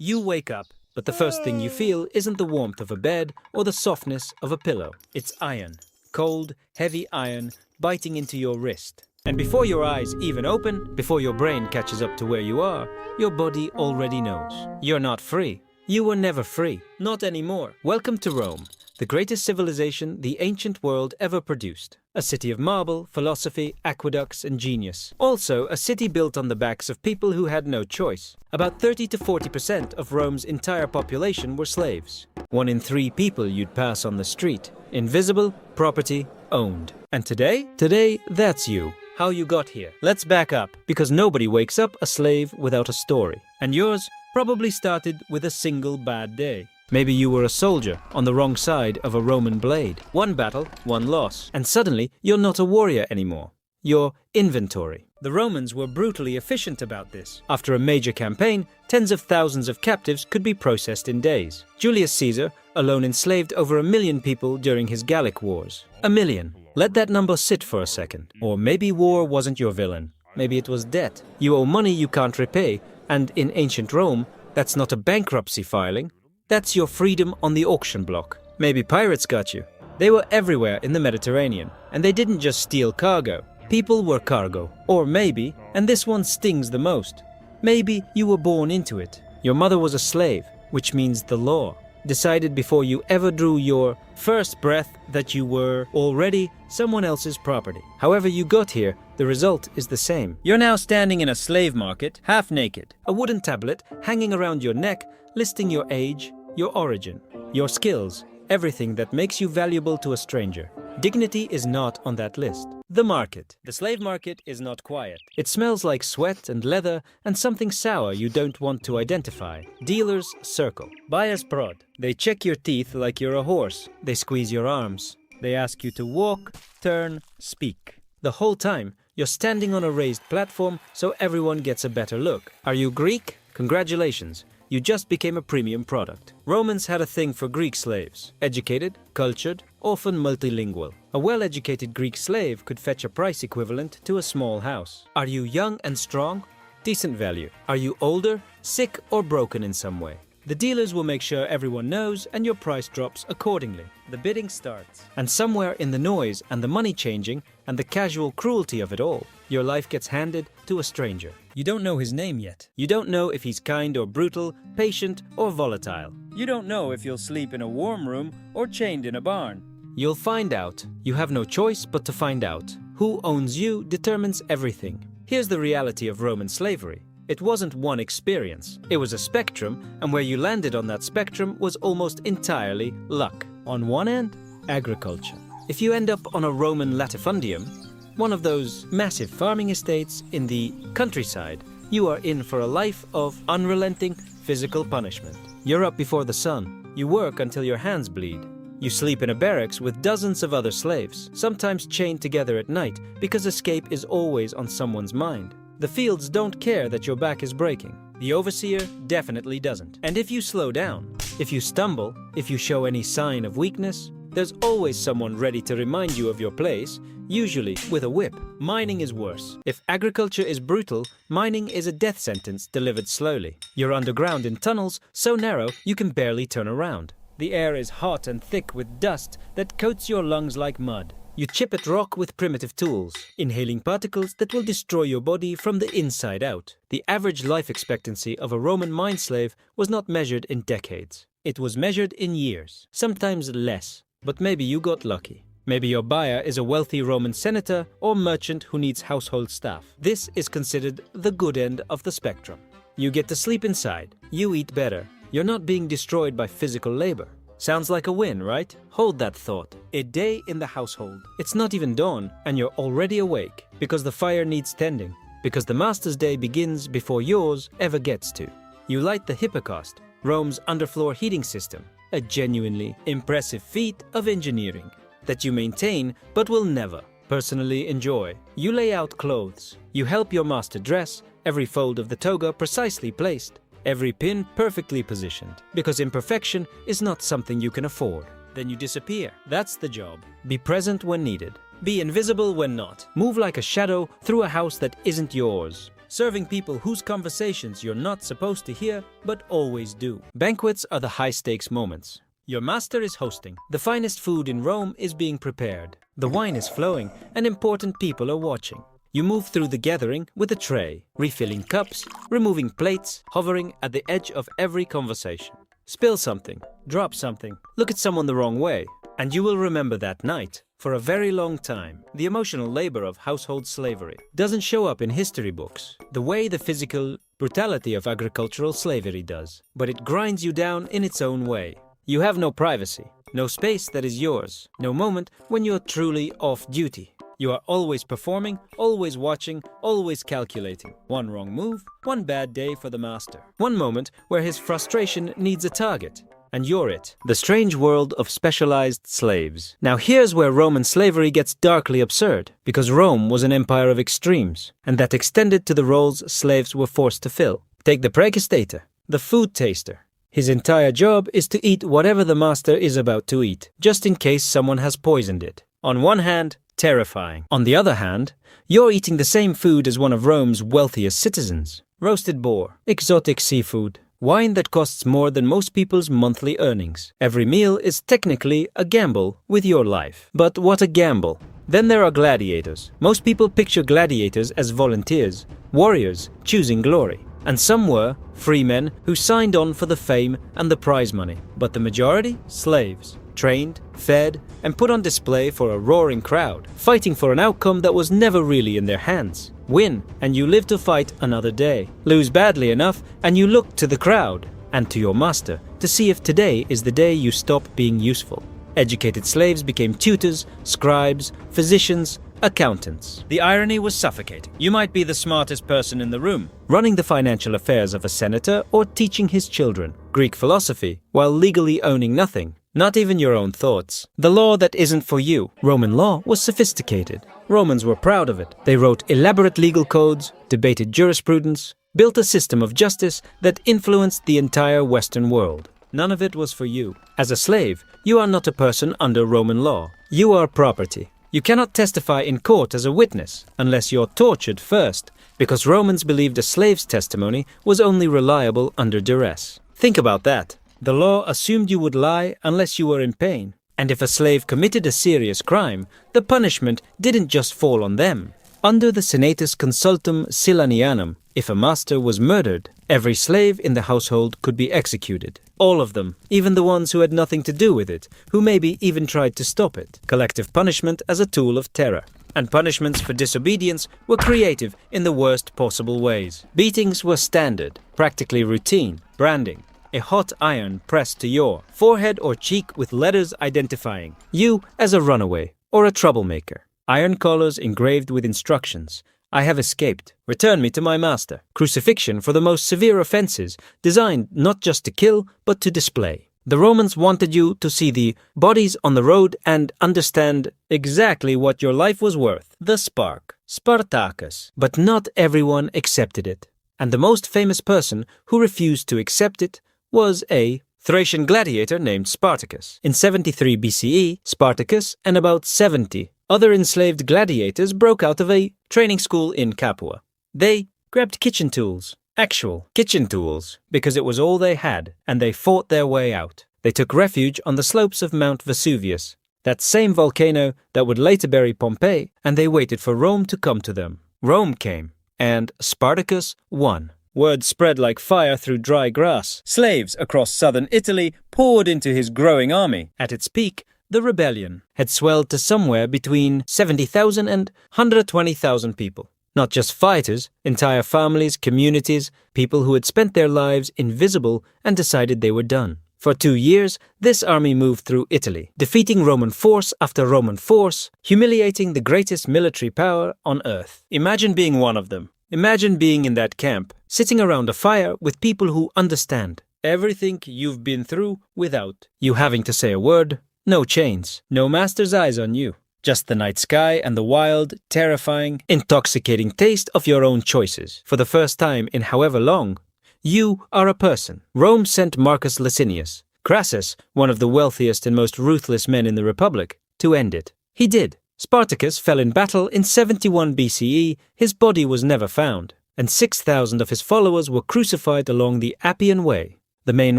You wake up, but the first thing you feel isn't the warmth of a bed or the softness of a pillow. It's iron. Cold, heavy iron biting into your wrist. And before your eyes even open, before your brain catches up to where you are, your body already knows. You're not free. You were never free. Not anymore. Welcome to Rome, the greatest civilization the ancient world ever produced. A city of marble, philosophy, aqueducts, and genius. Also, a city built on the backs of people who had no choice. About 30 to 40% of Rome's entire population were slaves. 1 in 3 people you'd pass on the street. Invisible, property, owned. And today? Today, that's you. How you got here. Let's back up, because nobody wakes up a slave without a story. And yours probably started with a single bad day. Maybe you were a soldier on the wrong side of a Roman blade. 1 battle, 1 loss. And suddenly, you're not a warrior anymore. You're inventory. The Romans were brutally efficient about this. After a major campaign, tens of thousands of captives could be processed in days. Julius Caesar alone enslaved over 1 million people during his Gallic Wars. 1 million. Let that number sit for a second. Or maybe war wasn't your villain. Maybe it was debt. You owe money you can't repay, and in ancient Rome, that's not a bankruptcy filing. That's your freedom on the auction block. Maybe pirates got you. They were everywhere in the Mediterranean, and they didn't just steal cargo. People were cargo. Or maybe, and this one stings the most, maybe you were born into it. Your mother was a slave, which means the law decided before you ever drew your first breath that you were already someone else's property. However you got here, the result is the same. You're now standing in a slave market, half naked. A wooden tablet hanging around your neck, listing your age, your origin, your skills, everything that makes you valuable to a stranger. Dignity is not on that list. The market. The slave market is not quiet. It smells like sweat and leather and something sour you don't want to identify. Dealers circle. Buyers prod. They check your teeth like you're a horse. They squeeze your arms. They ask you to walk, turn, speak. The whole time, you're standing on a raised platform so everyone gets a better look. Are you Greek? Congratulations. You just became a premium product. Romans had a thing for Greek slaves. Educated, cultured, often multilingual. A well-educated Greek slave could fetch a price equivalent to a small house. Are you young and strong? Decent value. Are you older, sick, or broken in some way? The dealers will make sure everyone knows and your price drops accordingly. The bidding starts. And somewhere in the noise and the money changing and the casual cruelty of it all, your life gets handed to a stranger. You don't know his name yet. You don't know if he's kind or brutal, patient or volatile. You don't know if you'll sleep in a warm room or chained in a barn. You'll find out. You have no choice but to find out. Who owns you determines everything. Here's the reality of Roman slavery. It wasn't one experience. It was a spectrum, and where you landed on that spectrum was almost entirely luck. On one end, agriculture. If you end up on a Roman latifundium, one of those massive farming estates in the countryside, you are in for a life of unrelenting physical punishment. You're up before the sun. You work until your hands bleed. You sleep in a barracks with dozens of other slaves, sometimes chained together at night because escape is always on someone's mind. The fields don't care that your back is breaking. The overseer definitely doesn't. And if you slow down, if you stumble, if you show any sign of weakness, there's always someone ready to remind you of your place, usually with a whip. Mining is worse. If agriculture is brutal, mining is a death sentence delivered slowly. You're underground in tunnels so narrow you can barely turn around. The air is hot and thick with dust that coats your lungs like mud. You chip at rock with primitive tools, inhaling particles that will destroy your body from the inside out. The average life expectancy of a Roman mine slave was not measured in decades. It was measured in years, sometimes less. But maybe you got lucky. Maybe your buyer is a wealthy Roman senator or merchant who needs household staff. This is considered the good end of the spectrum. You get to sleep inside. You eat better. You're not being destroyed by physical labor. Sounds like a win, right? Hold that thought. A day in the household. It's not even dawn, and you're already awake. Because the fire needs tending. Because the master's day begins before yours ever gets to. You light the hypocaust, Rome's underfloor heating system. A genuinely impressive feat of engineering that you maintain but will never personally enjoy. You lay out clothes. You help your master dress, every fold of the toga precisely placed. Every pin perfectly positioned, because imperfection is not something you can afford. Then you disappear. That's the job. Be present when needed. Be invisible when not. Move like a shadow through a house that isn't yours. serving people whose conversations you're not supposed to hear but always do. Banquets are the high-stakes moments. Your master is hosting. The finest food in Rome is being prepared. The wine is flowing and important people are watching. You move through the gathering with a tray, refilling cups, removing plates, hovering at the edge of every conversation. Spill something, drop something, look at someone the wrong way, and you will remember that night for a very long time. The emotional labor of household slavery doesn't show up in history books the way the physical brutality of agricultural slavery does, but it grinds you down in its own way. You have no privacy, no space that is yours, no moment when you're truly off duty. You are always performing, always watching, always calculating. One wrong move, one bad day for the master. One moment where his frustration needs a target. And you're it. The strange world of specialized slaves. Now here's where Roman slavery gets darkly absurd, because Rome was an empire of extremes, and that extended to the roles slaves were forced to fill. Take the praegastator, the food taster. His entire job is to eat whatever the master is about to eat, just in case someone has poisoned it. On one hand, terrifying. On the other hand, you're eating the same food as one of Rome's wealthiest citizens. Roasted boar, exotic seafood, wine that costs more than most people's monthly earnings. Every meal is technically a gamble with your life. But what a gamble. Then there are gladiators. Most people picture gladiators as volunteers, warriors choosing glory. And some were free men who signed on for the fame and the prize money. But the majority? Slaves. Trained, fed, and put on display for a roaring crowd, fighting for an outcome that was never really in their hands. Win, and you live to fight another day. Lose badly enough, and you look to the crowd and to your master to see if today is the day you stop being useful. Educated slaves became tutors, scribes, physicians, accountants. The irony was suffocating. You might be the smartest person in the room, running the financial affairs of a senator or teaching his children Greek philosophy while legally owning nothing. Not even your own thoughts. The law that isn't for you. Roman law was sophisticated. Romans were proud of it. They wrote elaborate legal codes, debated jurisprudence, built a system of justice that influenced the entire Western world. None of it was for you. As a slave, you are not a person under Roman law. You are property. You cannot testify in court as a witness unless you're tortured first, because Romans believed a slave's testimony was only reliable under duress. Think about that. The law assumed you would lie unless you were in pain. And if a slave committed a serious crime, the punishment didn't just fall on them. Under the Senatus Consultum Silanianum, if a master was murdered, every slave in the household could be executed. All of them, even the ones who had nothing to do with it, who maybe even tried to stop it. Collective punishment as a tool of terror. And punishments for disobedience were creative in the worst possible ways. Beatings were standard, practically routine, branding. A hot iron pressed to your forehead or cheek with letters identifying you as a runaway or a troublemaker. Iron collars engraved with instructions. I have escaped. Return me to my master. Crucifixion for the most severe offenses, designed not just to kill, but to display. The Romans wanted you to see the bodies on the road and understand exactly what your life was worth. The spark. Spartacus. But not everyone accepted it. And the most famous person who refused to accept it was a Thracian gladiator named Spartacus. In 73 BCE, Spartacus and about 70 other enslaved gladiators broke out of a training school in Capua. They grabbed kitchen tools, actual kitchen tools, because it was all they had, and they fought their way out. They took refuge on the slopes of Mount Vesuvius, that same volcano that would later bury Pompeii, and they waited for Rome to come to them. Rome came, and Spartacus won. Word spread like fire through dry grass. Slaves across southern Italy poured into his growing army. At its peak, the rebellion had swelled to somewhere between 70,000 and 120,000 people. Not just fighters, entire families, communities, people who had spent their lives invisible and decided they were done. For 2 years, this army moved through Italy, defeating Roman force after Roman force, humiliating the greatest military power on earth. Imagine being one of them. Imagine being in that camp, sitting around a fire with people who understand everything you've been through without you having to say a word. No chains, no master's eyes on you. Just the night sky and the wild, terrifying, intoxicating taste of your own choices. For the first time in however long, you are a person. Rome sent Marcus Licinius, Crassus, one of the wealthiest and most ruthless men in the Republic, to end it. He did. Spartacus fell in battle in 71 BCE. His body was never found. and 6,000 of his followers were crucified along the Appian Way, the main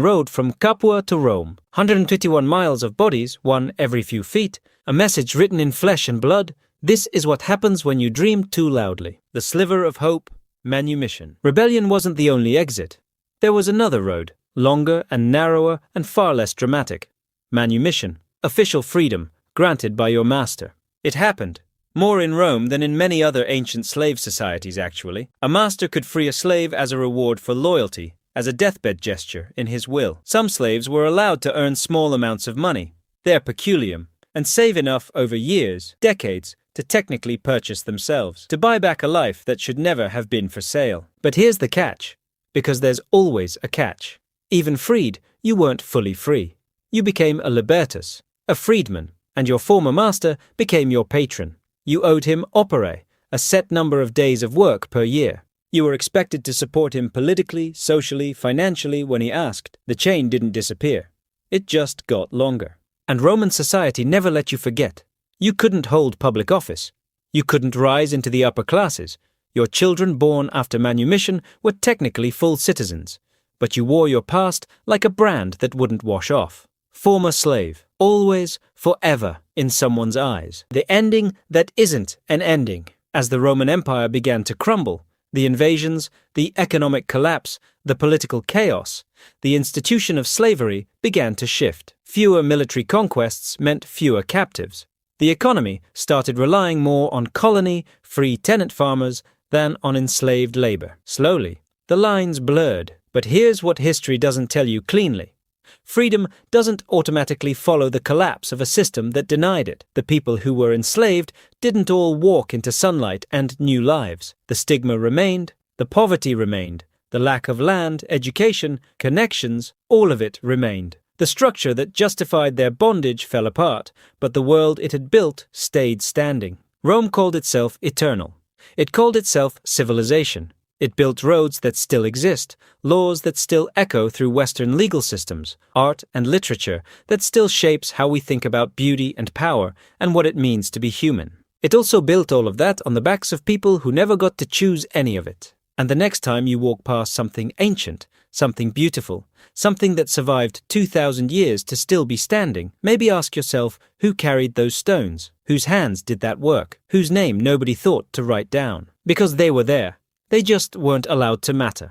road from Capua to Rome. 121 miles of bodies, one every few feet, a message written in flesh and blood. This is what happens when you dream too loudly. The sliver of hope, manumission. Rebellion wasn't the only exit. There was another road, longer and narrower and far less dramatic. Manumission, official freedom, granted by your master. It happened. More in Rome than in many other ancient slave societies, actually. A master could free a slave as a reward for loyalty, as a deathbed gesture in his will. Some slaves were allowed to earn small amounts of money, their peculium, and save enough over years, decades, to technically purchase themselves, to buy back a life that should never have been for sale. But here's the catch, because there's always a catch. Even freed, you weren't fully free. You became a libertus, a freedman, and your former master became your patron. You owed him opere, a set number of days of work per year. You were expected to support him politically, socially, financially when he asked. The chain didn't disappear. It just got longer. And Roman society never let you forget. You couldn't hold public office. You couldn't rise into the upper classes. Your children born after manumission were technically full citizens. But you wore your past like a brand that wouldn't wash off. Former slave, always, forever, in someone's eyes. The ending that isn't an ending. As the Roman Empire began to crumble, the invasions, the economic collapse, the political chaos, the institution of slavery began to shift. Fewer military conquests meant fewer captives. The economy started relying more on colony, free tenant farmers than on enslaved labor. Slowly, the lines blurred. But here's what history doesn't tell you cleanly. Freedom doesn't automatically follow the collapse of a system that denied it. The people who were enslaved didn't all walk into sunlight and new lives. The stigma remained, the poverty remained, the lack of land, education, connections, all of it remained. The structure that justified their bondage fell apart, but the world it had built stayed standing. Rome called itself eternal. It called itself civilization. It built roads that still exist, laws that still echo through Western legal systems, art and literature that still shapes how we think about beauty and power and what it means to be human. It also built all of that on the backs of people who never got to choose any of it. And the next time you walk past something ancient, something beautiful, something that survived 2,000 years to still be standing, maybe ask yourself who carried those stones, whose hands did that work, whose name nobody thought to write down. Because they were there. They just weren't allowed to matter.